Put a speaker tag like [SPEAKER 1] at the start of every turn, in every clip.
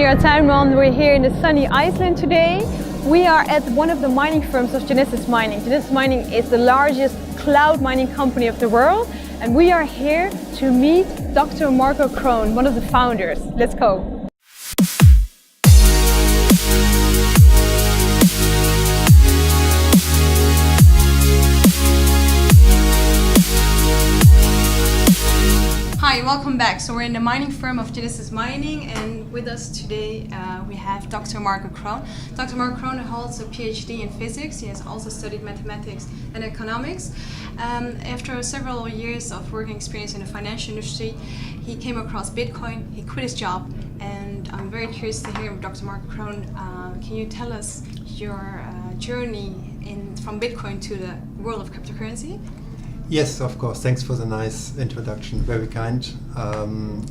[SPEAKER 1] OMNIA Tuinman. We're here in the sunny Iceland today. We are at one of the mining firms of Genesis Mining. Genesis Mining is the largest cloud mining company of the world, and we are here to meet Dr. Marco Krohn, one of the founders. Let's go. Hi, welcome back. So we're in the mining firm of Genesis Mining, and with us today we have Dr. Marco Krohn. Dr. Marco Krohn holds a PhD in physics. He has also studied mathematics and economics. After several years of working experience in the financial industry, he came across Bitcoin. He quit his job, and I'm very curious to hear Dr. Marco Krohn. Can you tell us your journey from Bitcoin to the world of cryptocurrency?
[SPEAKER 2] Yes, of course. Thanks for the nice introduction. Very kind.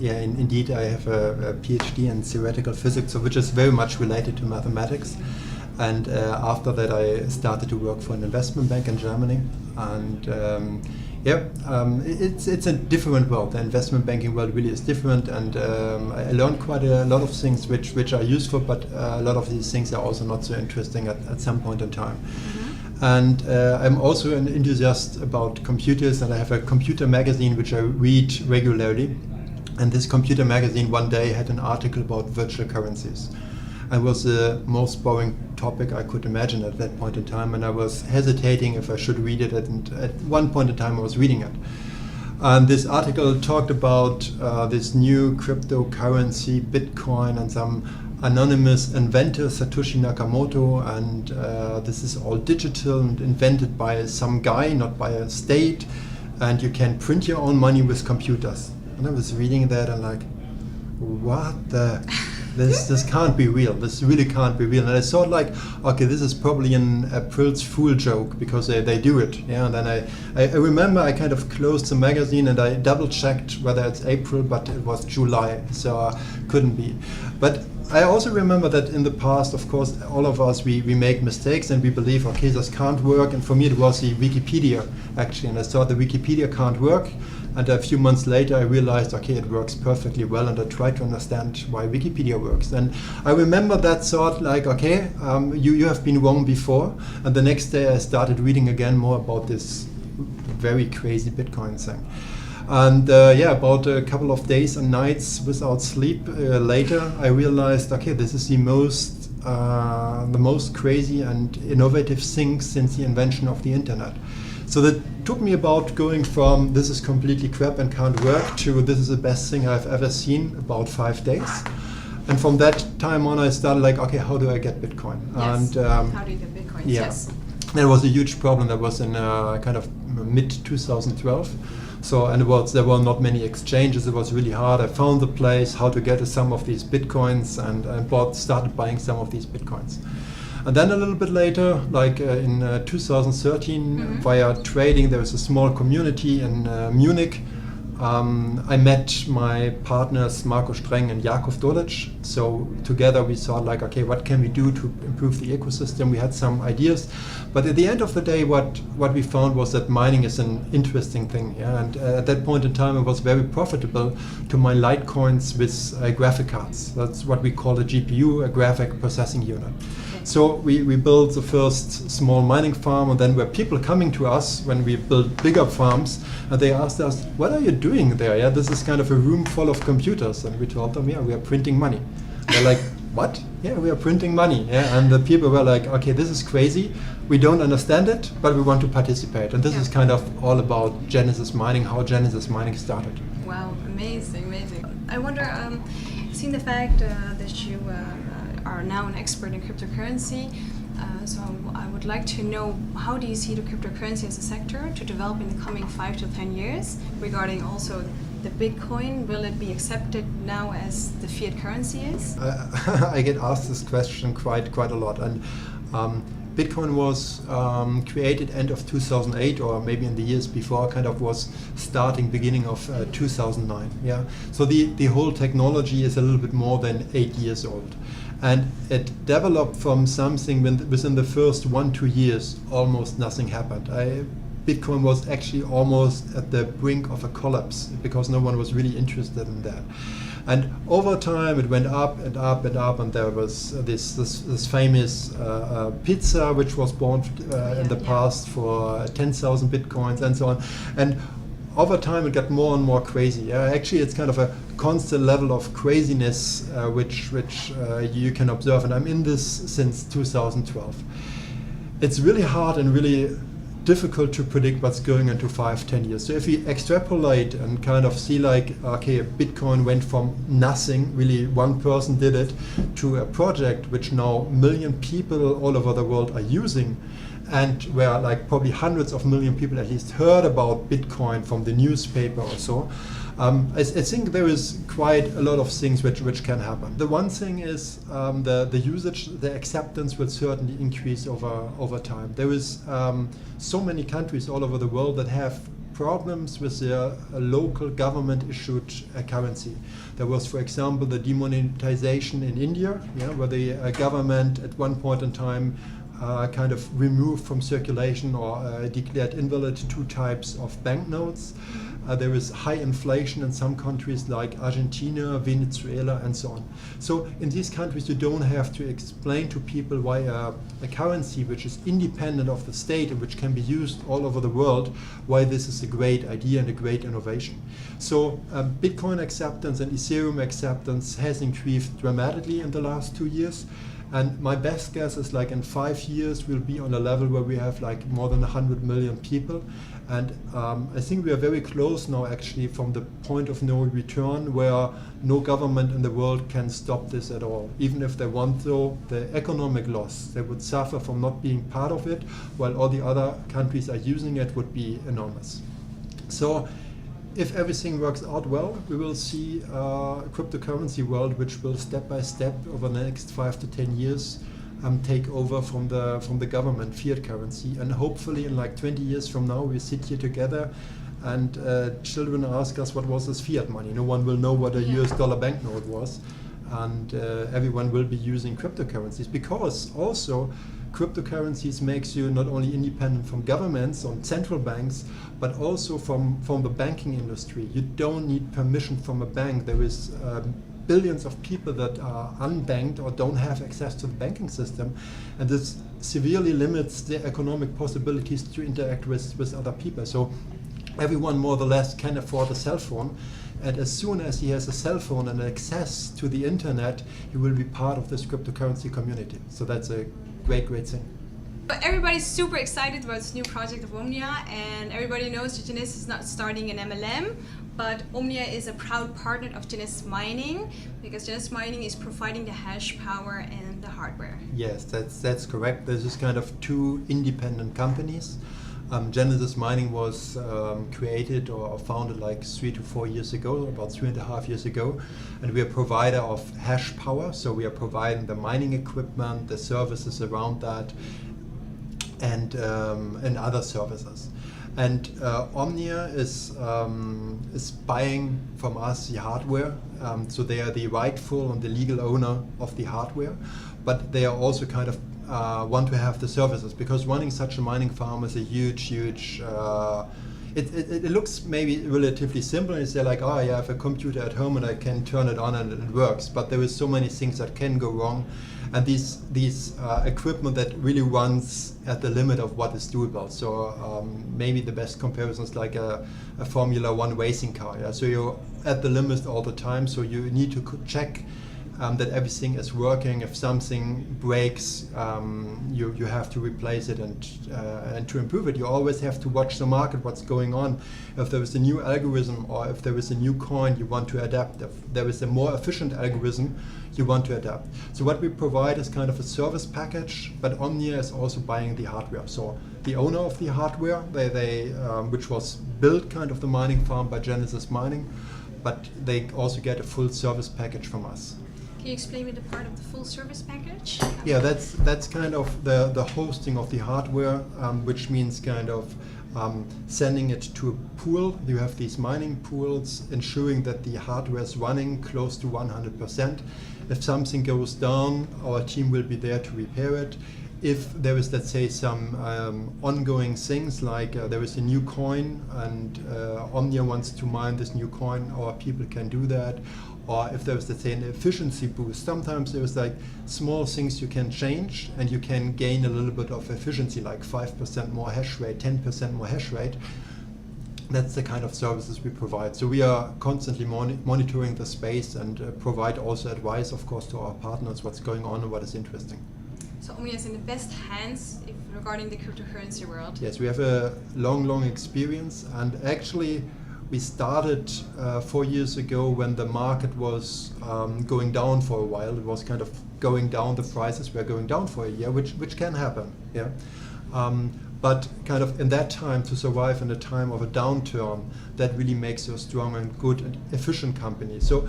[SPEAKER 2] Indeed, I have a PhD in theoretical physics, which is very much related to mathematics. And after that, I started to work for an investment bank in Germany. And it's a different world. The investment banking world really is different. And I learned quite a lot of things which are useful, but a lot of these things are also not so interesting at some point in time. And I'm also an enthusiast about computers, and I have a computer magazine which I read regularly. And this computer magazine one day had an article about virtual currencies. It was the most boring topic I could imagine at that point in time, and I was hesitating if I should read it, and at one point in time I was reading it. And this article talked about this new cryptocurrency, Bitcoin, and some anonymous inventor, Satoshi Nakamoto, and this is all digital and invented by some guy, not by a state, and you can print your own money with computers. And I was reading that and like, what the? This can't be real. This really can't be real. And I thought like, okay, this is probably an April's Fool joke because they do it. Yeah. And then I remember I kind of closed the magazine and I double checked whether it's April, but it was July, so couldn't be. But I also remember that in the past, of course, all of us, we make mistakes and we believe, okay, this can't work. And for me, it was the Wikipedia, actually. And I thought the Wikipedia can't work. And a few months later, I realized, okay, it works perfectly well. And I tried to understand why Wikipedia works. And I remember that thought like, okay, you have been wrong before. And the next day, I started reading again more about this very crazy Bitcoin thing. And about a couple of days and nights without sleep later, I realized, okay, this is the most crazy and innovative thing since the invention of the internet. So that took me about going from this is completely crap and can't work to this is the best thing I've ever seen, about 5 days. And from that time on, I started like, okay, how do I get Bitcoin?
[SPEAKER 1] Yes. And how do you get Bitcoin?
[SPEAKER 2] Yeah.
[SPEAKER 1] Yes.
[SPEAKER 2] There was a huge problem. That was in kind of mid-2012. So, and there were not many exchanges. It was really hard. I found the place how to get some of these Bitcoins and started buying some of these Bitcoins. And then a little bit later, like in 2013, via trading, there was a small community in Munich. I met my partners Marco Streng and Jakov Dolic. So together we thought like, okay, what can we do to improve the ecosystem? We had some ideas, but at the end of the day, what we found was that mining is an interesting thing. Yeah? And at that point in time, it was very profitable to mine Litecoins with graphic cards. That's what we call a GPU, a graphic processing unit. So we built the first small mining farm, and then were people coming to us when we built bigger farms, and they asked us, what are you doing there? Yeah, this is kind of a room full of computers. And we told them, yeah, we are printing money. They're like, what? Yeah, we are printing money. Yeah, and the people were like, okay, this is crazy. We don't understand it, but we want to participate. And this is kind of all about Genesis Mining, how Genesis Mining started.
[SPEAKER 1] Wow, amazing, amazing. I wonder, seeing the fact that you are now an expert in cryptocurrency, so I would like to know, how do you see the cryptocurrency as a sector to develop in the coming 5 to 10 years regarding also the Bitcoin? Will it be accepted now as the fiat currency is?
[SPEAKER 2] I get asked this question quite a lot. And Bitcoin was created end of 2008, or maybe in the years before, kind of was starting beginning of 2009. Yeah. So the whole technology is a little bit more than 8 years old. And it developed from something within the first 1-2 years, almost nothing happened. Bitcoin was actually almost at the brink of a collapse because no one was really interested in that. And over time it went up and up and up, and there was this famous pizza which was born in the past for 10,000 bitcoins and so on. And over time it got more and more crazy. Actually, it's kind of a constant level of craziness which you can observe, and I'm in this since 2012. It's really hard and really difficult to predict what's going into 5-10 years. So if we extrapolate and kind of see like, okay, Bitcoin went from nothing, really one person did it, to a project which now million people all over the world are using, and where like probably hundreds of million people at least heard about Bitcoin from the newspaper or so. I think there is quite a lot of things which can happen. The one thing is the usage, the acceptance will certainly increase over time. There is so many countries all over the world that have problems with their local government issued currency. There was, for example, the demonetization in India, where the government at one point in time kind of removed from circulation or declared invalid two types of banknotes. There is high inflation in some countries like Argentina, Venezuela, and so on. So in these countries, you don't have to explain to people why a currency which is independent of the state and which can be used all over the world, why this is a great idea and a great innovation. So Bitcoin acceptance and Ethereum acceptance has increased dramatically in the last 2 years. And my best guess is like in 5 years we'll be on a level where we have like more than 100 million people. And I think we are very close now actually from the point of no return, where no government in the world can stop this at all. Even if they want to, the economic loss they would suffer from not being part of it, while all the other countries are using it, would be enormous. So if everything works out well, we will see a cryptocurrency world which will step by step over the next 5 to 10 years take over from the government fiat currency, and hopefully in like 20 years from now we sit here together and children ask us what was this fiat money. No one will know what a US dollar banknote was, and everyone will be using cryptocurrencies, because also cryptocurrencies makes you not only independent from governments or central banks, but also from the banking industry. You don't need permission from a bank. There is billions of people that are unbanked or don't have access to the banking system, and this severely limits their economic possibilities to interact with other people. So everyone more or less can afford a cell phone, and as soon as he has a cell phone and access to the internet, he will be part of this cryptocurrency community. So that's a great thing.
[SPEAKER 1] But everybody's super excited about this new project of OMNIA, and everybody knows that Genesis is not starting an MLM, but OMNIA is a proud partner of Genesis Mining, because Genesis Mining is providing the hash power and the hardware.
[SPEAKER 2] Yes, that's correct. This is kind of two independent companies. Genesis Mining was created or founded like 3 to 4 years ago, about 3.5 years ago, and we are a provider of hash power. So we are providing the mining equipment, the services around that, and other services. And OMNIA is buying from us the hardware, so they are the rightful and the legal owner of the hardware, but they are also kind of want to have the services, because running such a mining farm is a huge it looks maybe relatively simple, and you say like, oh yeah, I have a computer at home and I can turn it on and it works, but there is so many things that can go wrong, and these equipment that really runs at the limit of what is doable. So maybe the best comparison is like a Formula 1 racing car. Yeah? So you're at the limit all the time, so you need to check that everything is working. If something breaks, you have to replace it, and to improve it, you always have to watch the market, what's going on. If there is a new algorithm or if there is a new coin, you want to adapt. If there is a more efficient algorithm, you want to adapt. So what we provide is kind of a service package, but OMNIA is also buying the hardware. So the owner of the hardware, they which was built kind of the mining farm by Genesis Mining, but they also get a full service package from us.
[SPEAKER 1] Can you explain me the part of the full service package?
[SPEAKER 2] Yeah, that's kind of the hosting of the hardware, which means kind of sending it to a pool. You have these mining pools, ensuring that the hardware is running close to 100%. If something goes down, our team will be there to repair it. If there is, let's say, some ongoing things, like there is a new coin and OMNIA wants to mine this new coin, our people can do that. or if there's, let's say, an efficiency boost. Sometimes there's like small things you can change and you can gain a little bit of efficiency, like 5% more hash rate, 10% more hash rate. That's the kind of services we provide. So we are constantly monitoring the space and provide also advice, of course, to our partners, what's going on and what is interesting.
[SPEAKER 1] So OMNIA is in the best hands regarding the cryptocurrency world.
[SPEAKER 2] Yes, we have a long experience, and actually we started 4 years ago when the market was going down for a while. It was kind of going down, the prices were going down for a year, which can happen. Yeah. But kind of in that time, to survive in a time of a downturn, that really makes you a strong and good and efficient company. So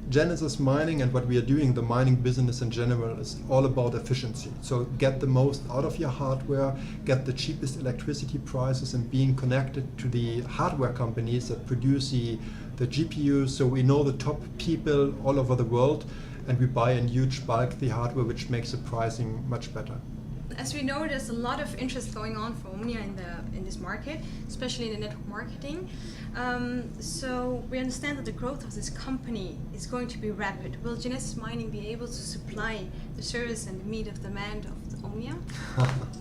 [SPEAKER 2] Genesis Mining and what we are doing, the mining business in general, is all about efficiency. So get the most out of your hardware, get the cheapest electricity prices, and being connected to the hardware companies that produce the GPUs. So we know the top people all over the world, and we buy in huge bulk the hardware, which makes the pricing much better.
[SPEAKER 1] As we know, there's a lot of interest going on for OMNIA in this market, especially in the network marketing. So we understand that the growth of this company is going to be rapid. Will Genesis Mining be able to supply the service and meet of demand of the OMNIA?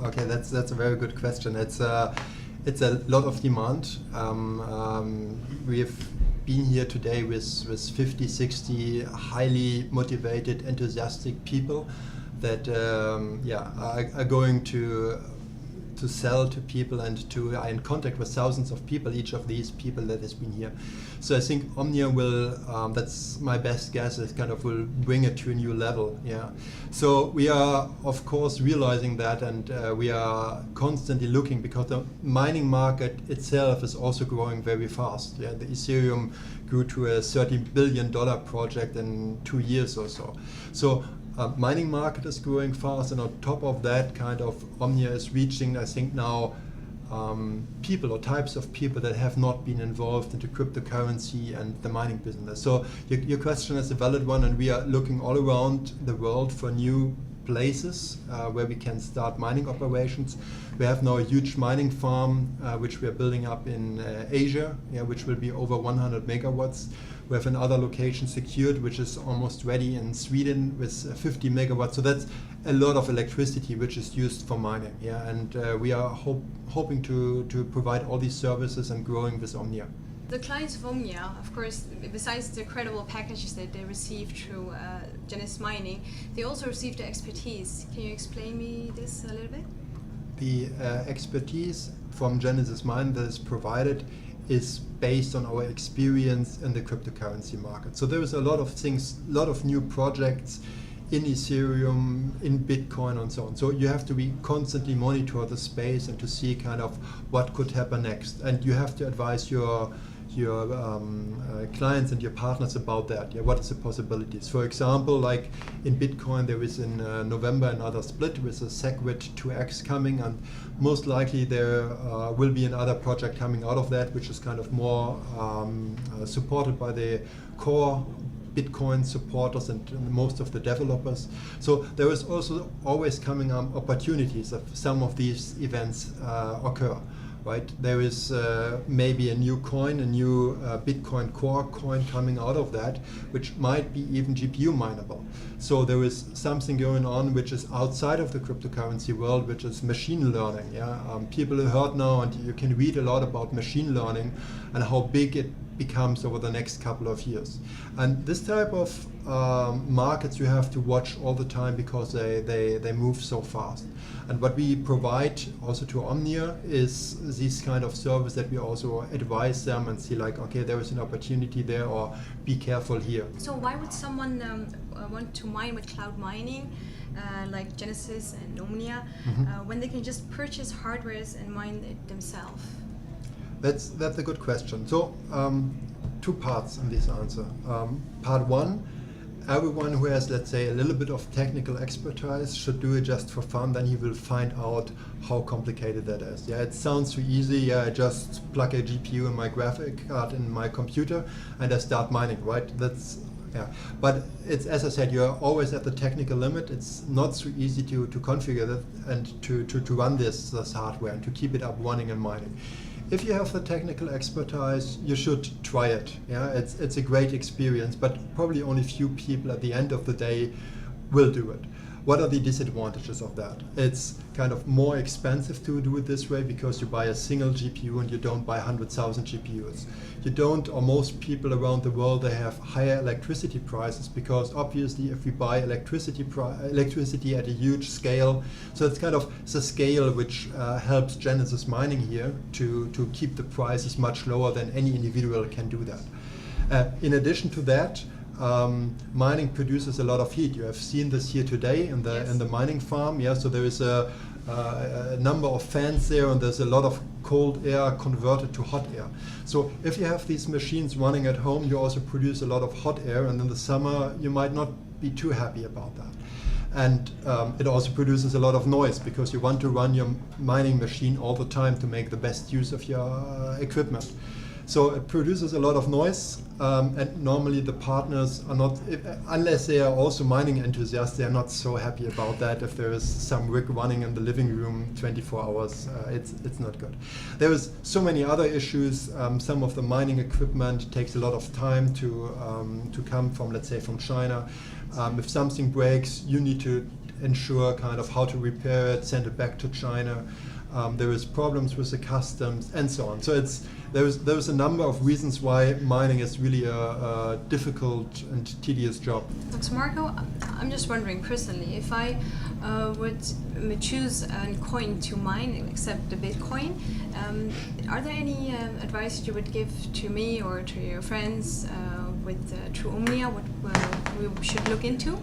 [SPEAKER 2] Okay, that's a very good question. It's a lot of demand. We have been here today with 50, 60 highly motivated, enthusiastic people that are going to sell to people and are in contact with thousands of people, each of these people that has been here. So I think OMNIA will, that's my best guess, it kind of will bring it to a new level. Yeah. So we are of course realizing that, and we are constantly looking, because the mining market itself is also growing very fast. Yeah. The Ethereum grew to a $30 billion project in 2 years or so. So mining market is growing fast, and on top of that, kind of OMNIA is reaching, I think now, people or types of people that have not been involved into cryptocurrency and the mining business. So your question is a valid one, and we are looking all around the world for new places where we can start mining operations. We have now a huge mining farm which we are building up in Asia, which will be over 100 megawatts. We have another location secured, which is almost ready in Sweden with 50 megawatts. So that's a lot of electricity which is used for mining. Yeah, and we are hoping to provide all these services and growing with OMNIA.
[SPEAKER 1] The clients of OMNIA, of course, besides the credible packages that they receive through Genesis Mining, they also receive the expertise. Can you explain me this a little bit?
[SPEAKER 2] The expertise from Genesis Mining that is provided is based on our experience in the cryptocurrency market. So there is a lot of things, a lot of new projects in Ethereum, in Bitcoin, and so on. So you have to be constantly monitor the space and to see kind of what could happen next. And you have to advise your clients and your partners about that. Yeah, what is the possibilities? For example, like in Bitcoin, there is in November another split with a SegWit 2x coming, and most likely there will be another project coming out of that, which is kind of more supported by the core Bitcoin supporters and most of the developers. So there is also always coming opportunities if some of these events occur. Right? There is maybe a new coin, a new Bitcoin core coin coming out of that, which might be even GPU mineable. So there is something going on which is outside of the cryptocurrency world, which is machine learning. Yeah, people have heard now, and you can read a lot about machine learning and how big it becomes over the next couple of years. And this type of markets you have to watch all the time, because they move so fast. And what we provide also to OMNIA is this kind of service that we also advise them and see like, okay, there is an opportunity there, or be careful here.
[SPEAKER 1] So why would someone want to mine with cloud mining, like Genesis and OMNIA, when they can just purchase hardware and mine it themselves?
[SPEAKER 2] That's a good question. So two parts in this answer. Part one, everyone who has, let's say, a little bit of technical expertise should do it just for fun. Then he will find out how complicated that is. Yeah, it sounds too easy. Yeah, I just plug a GPU in my graphic card in my computer and I start mining. Right? That's yeah. But it's, as I said, you're always at the technical limit. It's not so easy to configure that and to run this hardware and to keep it up running and mining. if you have the technical expertise, you should try it. Yeah, it's a great experience, but probably only few people at the end of the day will do it. What are the disadvantages of that? It's kind of more expensive to do it this way because you buy a single GPU and you don't buy 100,000 GPUs. You don't, or most people around the world, they have higher electricity prices because obviously if we buy electricity at a huge scale, so it's kind of the scale which helps Genesis Mining here to keep the prices much lower than any individual can do that. In addition to that, mining produces a lot of heat. You have seen this here today in the mining farm. Yeah, so there is a number of fans there, and there's a lot of cold air converted to hot air. So if you have these machines running at home, you also produce a lot of hot air, and in the summer you might not be too happy about that. And it also produces a lot of noise because you want to run your mining machine all the time to make the best use of your equipment. So it produces a lot of noise, and normally the partners are not, unless they are also mining enthusiasts, they are not so happy about that. If there is some rig running in the living room 24 hours, it's not good. There is so many other issues. Some of the mining equipment takes a lot of time to come from, let's say, from China. If something breaks, you need to ensure kind of how to repair it, send it back to China. There is problems with the customs and so on. So there's a number of reasons why mining is really a difficult and tedious job.
[SPEAKER 1] Dr. Marco, I'm just wondering personally, if I would choose a coin to mine, except the Bitcoin, are there any advice you would give to me or to your friends through OMNIA, what we should look into?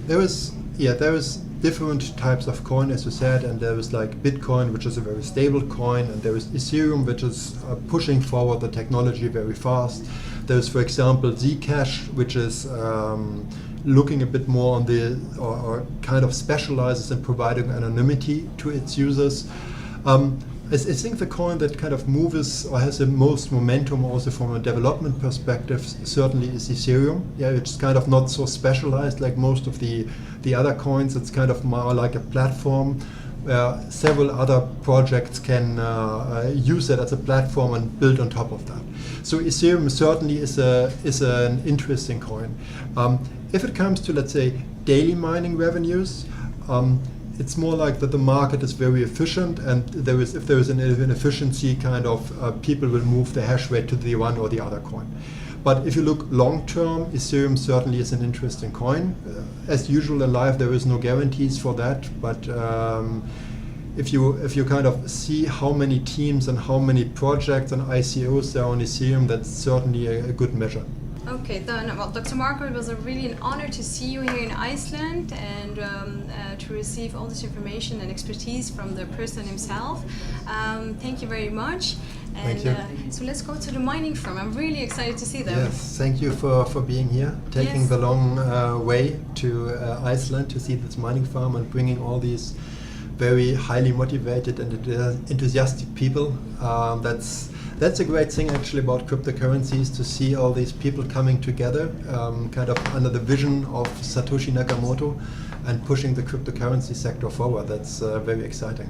[SPEAKER 1] There is
[SPEAKER 2] different types of coin, as you said, and there is like Bitcoin, which is a very stable coin, and there is Ethereum, which is pushing forward the technology very fast. There's, for example, ZCash, which is looking a bit more on or kind of specializes in providing anonymity to its users. I think the coin that kind of moves or has the most momentum also from a development perspective certainly is Ethereum. Yeah, it's kind of not so specialized like most of the other coins. It's kind of more like a platform where several other projects can use it as a platform and build on top of that. So Ethereum certainly is an interesting coin. If it comes to, let's say, daily mining revenues, it's more like that the market is very efficient, and if there is an inefficiency, kind of people will move the hash rate to the one or the other coin. But if you look long term, Ethereum certainly is an interesting coin. As usual in life, there is no guarantees for that. But if you kind of see how many teams and how many projects and ICOs there are on Ethereum, that's certainly a good measure.
[SPEAKER 1] Okay, then, well, Dr. Marco, it was really an honor to see you here in Iceland and to receive all this information and expertise from the person himself. Thank you very much. And
[SPEAKER 2] thank you.
[SPEAKER 1] So let's go to the mining firm. I'm really excited to see them.
[SPEAKER 2] Yes, thank you for being here, taking the long way to Iceland to see this mining farm and bringing all these very highly motivated and enthusiastic people. That's a great thing actually about cryptocurrencies, to see all these people coming together kind of under the vision of Satoshi Nakamoto and pushing the cryptocurrency sector forward. That's very exciting.